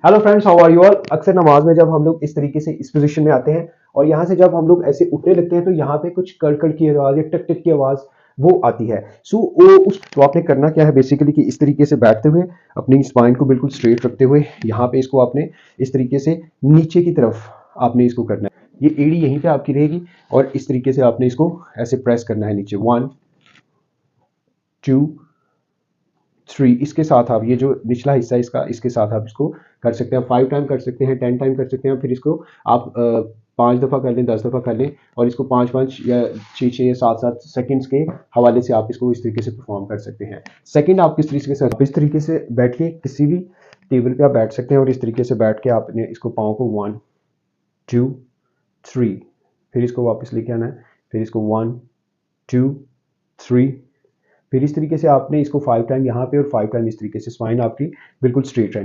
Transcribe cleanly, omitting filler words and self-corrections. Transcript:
Hello friends, how are you all. अक्सर नमाज में जब हम लोग इस तरीके से इस पोजीशन में आते हैं और यहाँ से जब हम लोग ऐसे उठने लगते हैं तो यहाँ पे कुछ कड़कड़ की आवाज़ या टक टक की आवाज़ वो आती है। वो उस तो आपने करना क्या है बेसिकली कि इस तरीके से बैठते हुए अपनी स्पाइन को बिल्कुल स्ट्रेट रखते हुए यहाँ पे इसको आपने इस तरीके से नीचे की तरफ आपने इसको करना है। ये एड़ी यहीं पे आपकी रहेगी और इस तरीके से आपने इसको ऐसे प्रेस करना है नीचे। 1 2 3 इसके साथ आप ये जो निचला हिस्सा है इसका, इसके साथ आप इसको कर सकते हैं। 5 टाइम कर सकते हैं, 10 टाइम कर सकते हैं। फिर इसको आप 5 दफ़ा कर लें, 10 दफ़ा कर लें और इसको 5-5 या 6-6 या 7-7 सेकंड्स के हवाले से आप इसको इस तरीके से परफॉर्म कर सकते हैं। सेकंड आप किस तरीके से, इस तरीके से बैठ के किसी भी टेबल पे आप बैठ सकते हैं और इस तरीके से बैठ के आपने इसको पाँव को 1 2 3 फिर इसको वापस लेके आना है। फिर इसको 1 2 3 फिर इस तरीके से आपने इसको 5 टाइम यहाँ पे और 5 टाइम इस तरीके से, स्पाइन आपकी बिल्कुल स्ट्रेट रहेगी।